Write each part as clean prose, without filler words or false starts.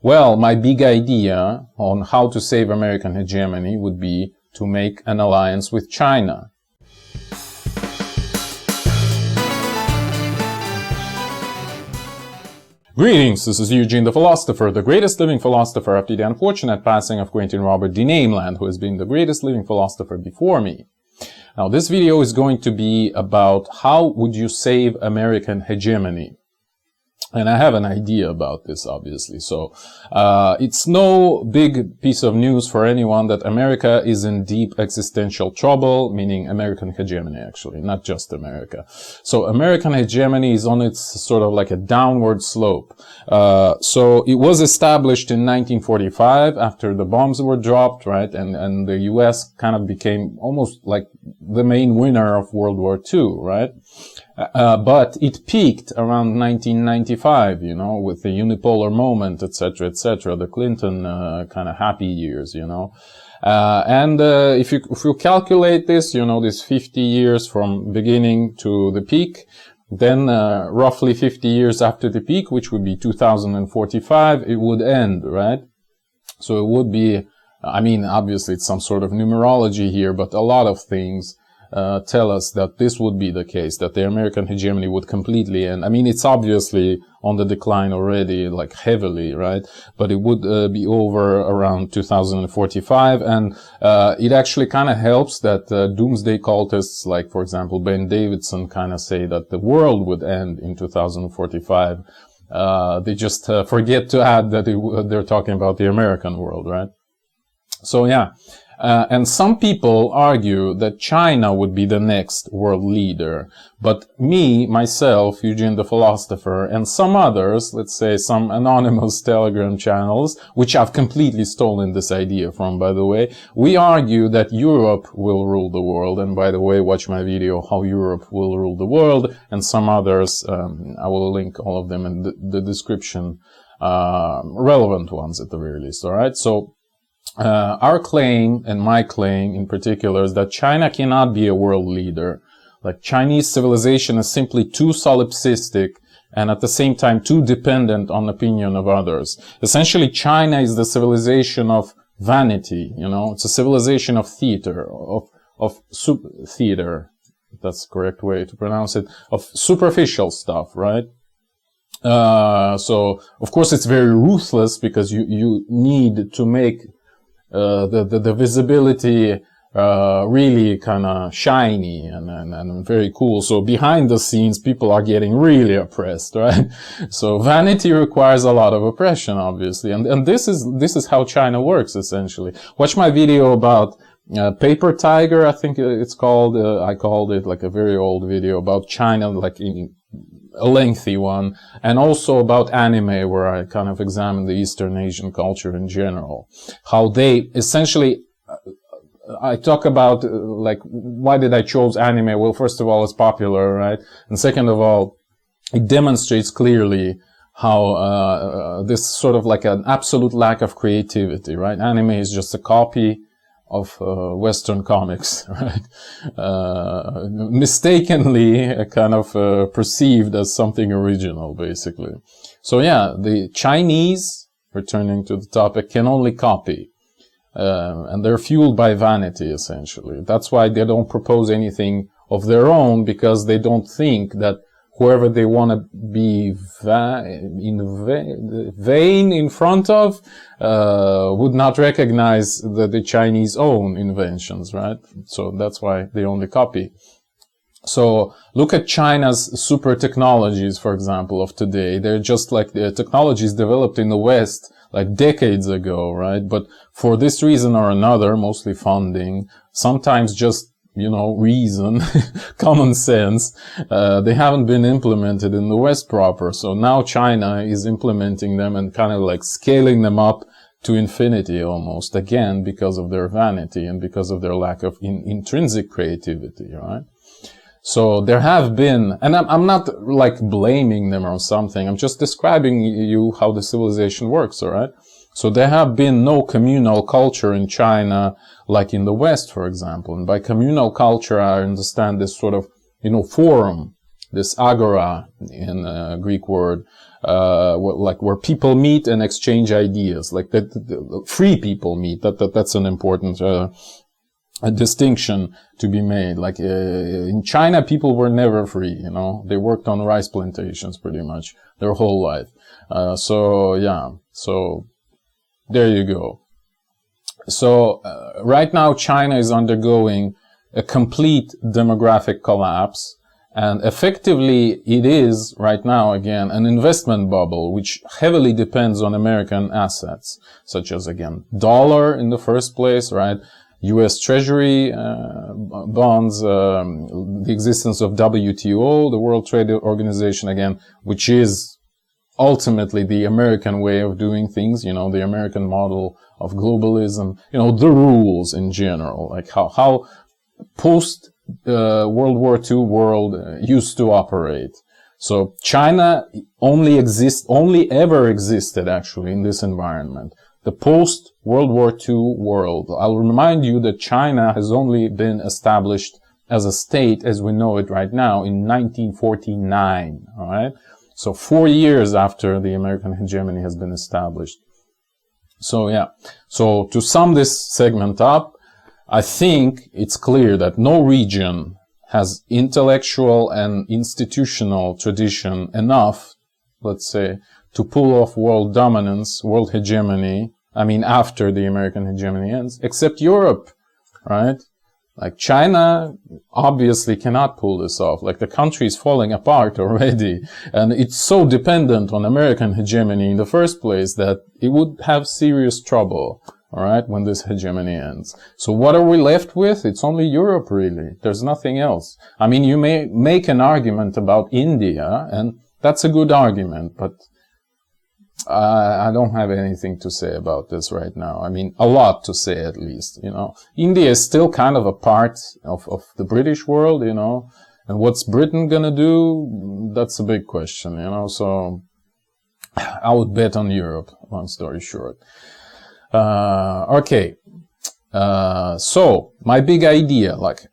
Well, my big idea on how to save American hegemony would be to make an alliance with China. Greetings, this is Eugene the Philosopher, the greatest living philosopher after the unfortunate passing of Quentin Robert D. Nameland, who has been the greatest living philosopher before me. Now, this video is going to be about how would you save American hegemony. And I have an idea about this, obviously. So, it's no big piece of news for anyone that America is in deep existential trouble, meaning American hegemony, actually, not just America. So, American hegemony is on its sort of like a downward slope. So, it was established in 1945 after the bombs were dropped, right? And the US kind of became almost like the main winner of World War II, right? But it peaked around 1995, you know, with the unipolar moment, etc., etc., the Clinton kind of happy years, you know. If you calculate this, you know, this 50 years from beginning to the peak, then roughly 50 years after the peak, which would be 2045, it would end, right? So it would be, I mean, obviously it's some sort of numerology here, but a lot of things tell us that this would be the case, that the American hegemony would completely end. I mean, it's obviously on the decline already, like heavily, right? But it would be over around 2045, and it actually kind of helps that doomsday cultists, like, for example, Ben Davidson, kind of say that the world would end in 2045. They just forget to add that they're talking about the American world, right? So, yeah. And some people argue that China would be the next world leader. But me, myself, Eugene the Philosopher, and some others, let's say some anonymous Telegram channels, which I've completely stolen this idea from, by the way, we argue that Europe will rule the world. And by the way, watch my video, How Europe Will Rule the World, and some others. I will link all of them in the description, relevant ones at the very least, alright? So, our claim, and my claim in particular, is that China cannot be a world leader. Like, Chinese civilization is simply too solipsistic and at the same time too dependent on opinion of others. Essentially, China is the civilization of vanity, you know? It's a civilization of theater, of theater, if that's the correct way to pronounce it, of superficial stuff, right? So, of course, it's very ruthless because you need to make the visibility really kind of shiny and very cool. So behind the scenes, people are getting really oppressed, right? So vanity requires a lot of oppression, obviously, and this is how China works, essentially. Watch my video about Paper Tiger, I think it's called. I called it, like, a very old video about China, like a lengthy one, and also about anime, where I kind of examine the Eastern Asian culture in general. How they essentially, I talk about, like, why did I choose anime? Well, first of all, it's popular, right? And second of all, it demonstrates clearly how this sort of like an absolute lack of creativity, right? Anime is just a copy of Western comics, right? Mistakenly kind of perceived as something original, basically. So yeah, the Chinese, returning to the topic, can only copy. And they're fueled by vanity, essentially. That's why they don't propose anything of their own, because they don't think that whoever they want to be vain in front of would not recognize the Chinese own inventions, right? So that's why they only copy. So look at China's super technologies, for example, of today. They're just like the technologies developed in the West like decades ago, right? But for this reason or another, mostly funding, sometimes just, you know, reason, common sense, they haven't been implemented in the West proper. So now China is implementing them and kind of like scaling them up to infinity almost, again, because of their vanity and because of their lack of intrinsic creativity, right? So there have been, and I'm not like blaming them or something, I'm just describing you how the civilization works, alright? So there have been no communal culture in China like in the West, for example. And by communal culture, I understand this sort of, you know, forum, this agora in Greek word, where people meet and exchange ideas, like that, free people meet. That's an important a distinction to be made. Like in China, people were never free. You know, they worked on rice plantations pretty much their whole life. So there you go. So right now, China is undergoing a complete demographic collapse. And effectively, it is right now, again, an investment bubble, which heavily depends on American assets, such as, again, dollar in the first place, right? U.S. Treasury bonds, the existence of WTO, the World Trade Organization, again, which is ultimately the American way of doing things, you know, the American model of globalism, you know, the rules in general, like how post World War II world used to operate. So China only ever existed actually in this environment. The post World War II world. I'll remind you that China has only been established as a state as we know it right now in 1949. All right. So 4 years after the American hegemony has been established. So yeah. So to sum this segment up, I think it's clear that no region has intellectual and institutional tradition enough, let's say, to pull off world dominance, world hegemony, I mean after the American hegemony ends, except Europe, right? Like China obviously cannot pull this off. Like the country is falling apart already. And it's so dependent on American hegemony in the first place that it would have serious trouble. All right, when this hegemony ends. So what are we left with? It's only Europe, really. There's nothing else. I mean, you may make an argument about India, and that's a good argument, but I don't have anything to say about this right now. I mean, a lot to say at least, you know. India is still kind of a part of the British world, you know, and what's Britain gonna do? That's a big question, you know, so I would bet on Europe, long story short. Okay. So my big idea, like,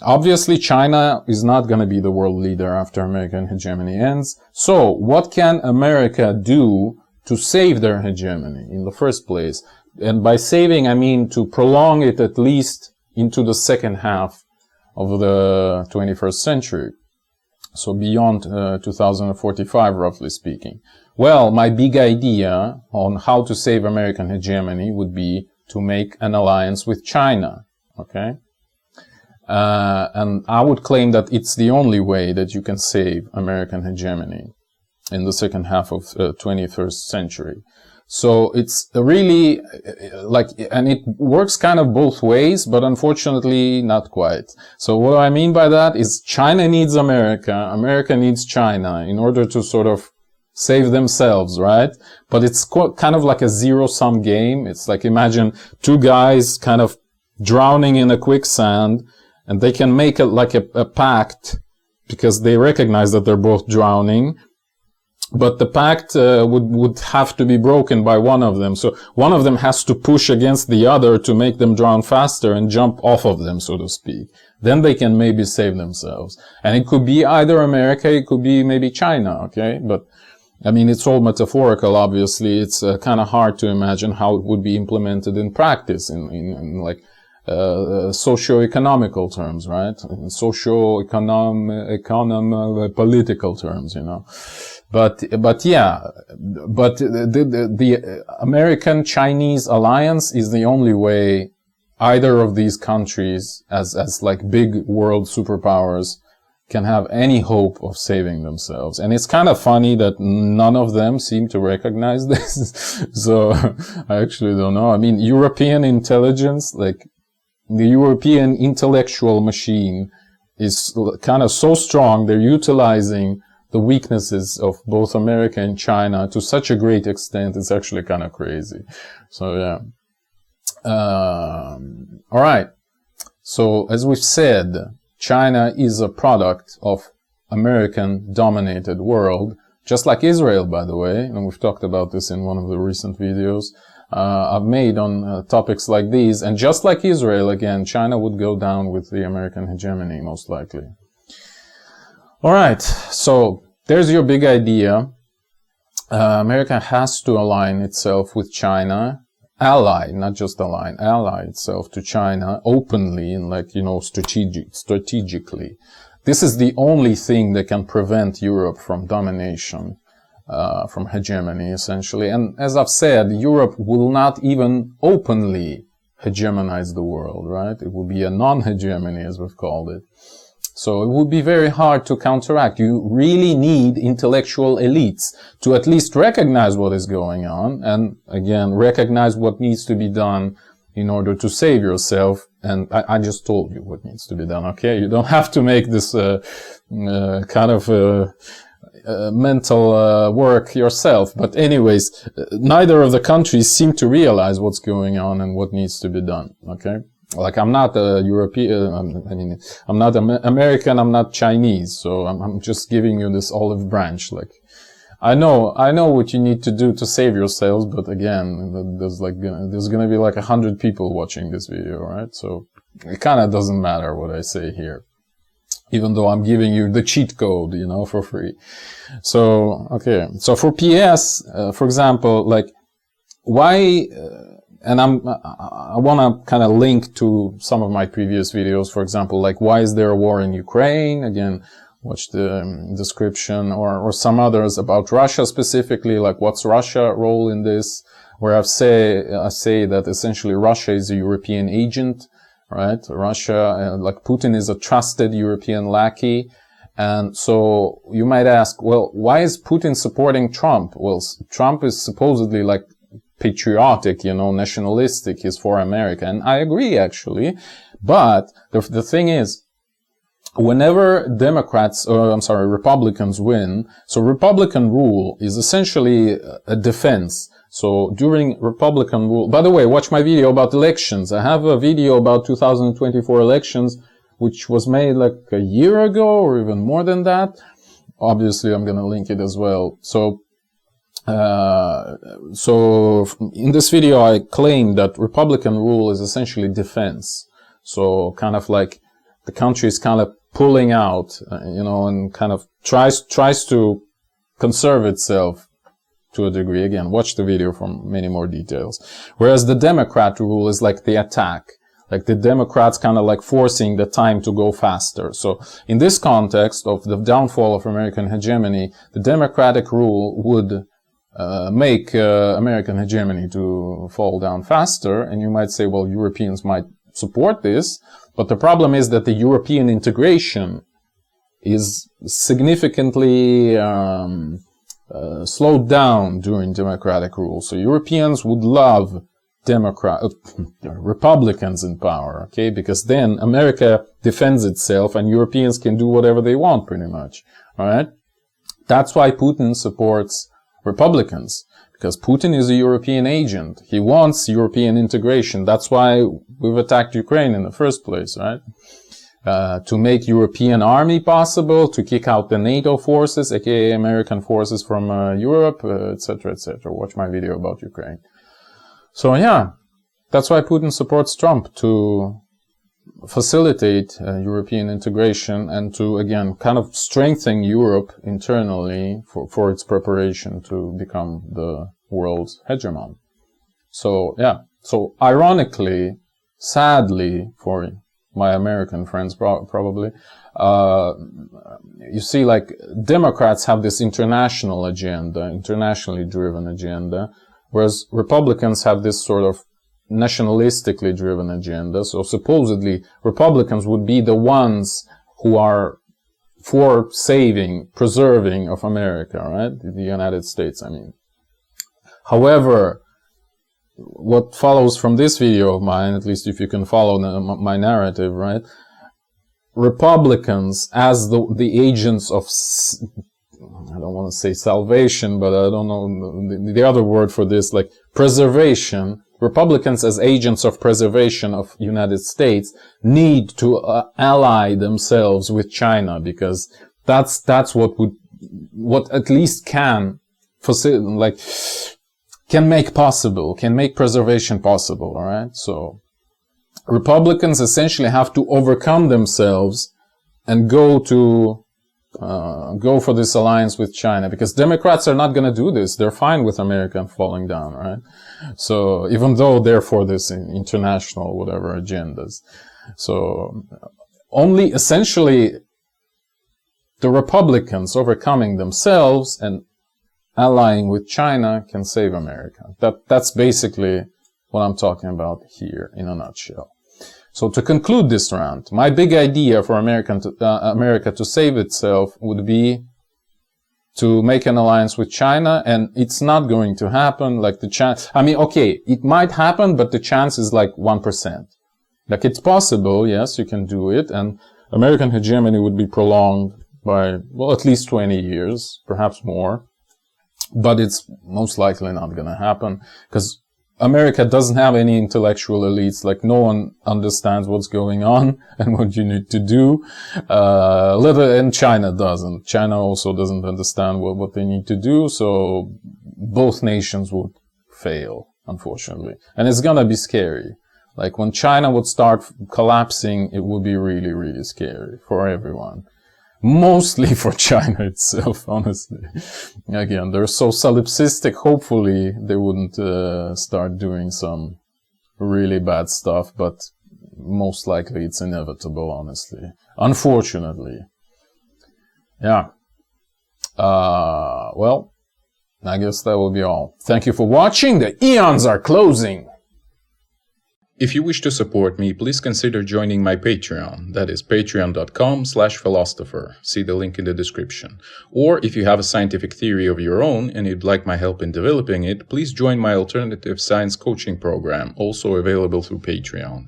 obviously China is not going to be the world leader after American hegemony ends. So what can America do to save their hegemony in the first place? And by saving, I mean to prolong it at least into the second half of the 21st century. So beyond 2045, roughly speaking. Well, my big idea on how to save American hegemony would be to make an alliance with China, okay? And I would claim that it's the only way that you can save American hegemony in the second half of 21st century. So it's really like, and it works kind of both ways, but unfortunately not quite. So what I mean by that is China needs America, America needs China in order to sort of save themselves, right? But it's kind of like a zero-sum game. It's like, imagine two guys kind of drowning in a quicksand, and they can make it like a pact because they recognize that they're both drowning. But the pact would have to be broken by one of them. So one of them has to push against the other to make them drown faster and jump off of them, so to speak. Then they can maybe save themselves. And it could be either America, it could be maybe China, okay? But I mean, it's all metaphorical, obviously. It's kind of hard to imagine how it would be implemented in practice in like, socio-economical terms, right? Political terms, you know. But the American-Chinese alliance is the only way either of these countries as like big world superpowers can have any hope of saving themselves. And it's kind of funny that none of them seem to recognize this. So I actually don't know. I mean, European intelligence, like the European intellectual machine is kind of so strong, they're utilizing the weaknesses of both America and China to such a great extent, it's actually kind of crazy. So yeah. All right. So as we've said, China is a product of American-dominated world, just like Israel, by the way, and we've talked about this in one of the recent videos I've made on topics like these. And just like Israel, again, China would go down with the American hegemony, most likely. All right, so there's your big idea. America has to align itself with China, ally, not just align, ally itself to China openly and like, you know, strategically. This is the only thing that can prevent Europe from domination, from hegemony, essentially. And as I've said, Europe will not even openly hegemonize the world, right? It will be a non-hegemony, as we've called it. So it would be very hard to counteract. You really need intellectual elites to at least recognize what is going on and, again, recognize what needs to be done in order to save yourself. And I just told you what needs to be done, okay? You don't have to make this kind of mental work yourself. But anyways, neither of the countries seem to realize what's going on and what needs to be done, okay? Like, I'm not a European, I mean, I'm not American, I'm not Chinese, so I'm just giving you this olive branch. Like, I know what you need to do to save yourselves, but again, there's gonna be like 100 people watching this video, right? So, it kinda doesn't matter what I say here. Even though I'm giving you the cheat code, you know, for free. So, okay. So for PS, for example, like, why, and I want to kind of link to some of my previous videos, for example, like, why is there a war in Ukraine? Again, watch the description, or some others about Russia specifically, like, what's Russia's role in this? Where I say that essentially Russia is a European agent, right? Russia, like, Putin is a trusted European lackey. And so you might ask, well, why is Putin supporting Trump? Well, Trump is supposedly like patriotic, you know, nationalistic, he's for America. And I agree, actually. But the thing is, whenever Republicans win, so Republican rule is essentially a defense. So during Republican rule, by the way, watch my video about elections. I have a video about 2024 elections, which was made like a year ago or even more than that. Obviously, I'm going to link it as well. So in this video, I claim that Republican rule is essentially defense. So kind of like the country is kind of pulling out, you know, and kind of tries to conserve itself to a degree. Again, watch the video for many more details. Whereas the Democrat rule is like the attack. Like the Democrats kind of like forcing the time to go faster. So in this context of the downfall of American hegemony, the Democratic rule would make American hegemony to fall down faster. And you might say, well, Europeans might support this. But the problem is that the European integration is significantly slowed down during democratic rule. So Europeans would love Republicans in power, okay? Because then America defends itself and Europeans can do whatever they want, pretty much, all right? That's why Putin supports Republicans, because Putin is a European agent. He wants European integration. That's why we've attacked Ukraine in the first place, right? To make European army possible, to kick out the NATO forces, aka American forces from Europe, etc., etc. Watch my video about Ukraine. So yeah, that's why Putin supports Trump, to facilitate European integration and to, again, kind of strengthen Europe internally for its preparation to become the world's hegemon. So yeah, so ironically, sadly for my American friends probably, you see, like, Democrats have this international agenda, internationally driven agenda, whereas Republicans have this sort of nationalistically driven agenda. So supposedly Republicans would be the ones who are for preserving of America, right? The United States, I mean. However, what follows from this video of mine, at least if you can follow my narrative, right? Republicans, as the agents of, I don't want to say salvation, but I don't know the other word for this, like preservation. Republicans as agents of preservation of United States need to ally themselves with China, because that's what at least can make preservation possible, all right? So Republicans essentially have to overcome themselves and go to go for this alliance with China, because Democrats are not going to do this. They're fine with America falling down, right? So even though they're for this international whatever agendas. So only essentially the Republicans overcoming themselves and allying with China can save America. That's basically what I'm talking about here in a nutshell. So to conclude this rant, my big idea for America to save itself would be to make an alliance with China, and it's not going to happen. Like the chance, I mean, okay, it might happen, but the chance is like 1%. Like it's possible, yes, you can do it, and American hegemony would be prolonged by, well, at least 20 years, perhaps more. But it's most likely not going to happen, because America doesn't have any intellectual elites. Like no one understands what's going on and what you need to do. And China doesn't. China also doesn't understand what they need to do. So both nations would fail, unfortunately. And it's gonna be scary. Like when China would start collapsing, it would be really, really scary for everyone. Mostly for China itself, honestly. Again, they're so solipsistic, hopefully they wouldn't start doing some really bad stuff, but most likely it's inevitable, honestly. Unfortunately. Yeah. Well, I guess that will be all. Thank you for watching. The eons are closing. If you wish to support me, please consider joining my Patreon. That is patreon.com/philosopher. See the link in the description. Or if you have a scientific theory of your own and you'd like my help in developing it, please join my alternative science coaching program, also available through Patreon.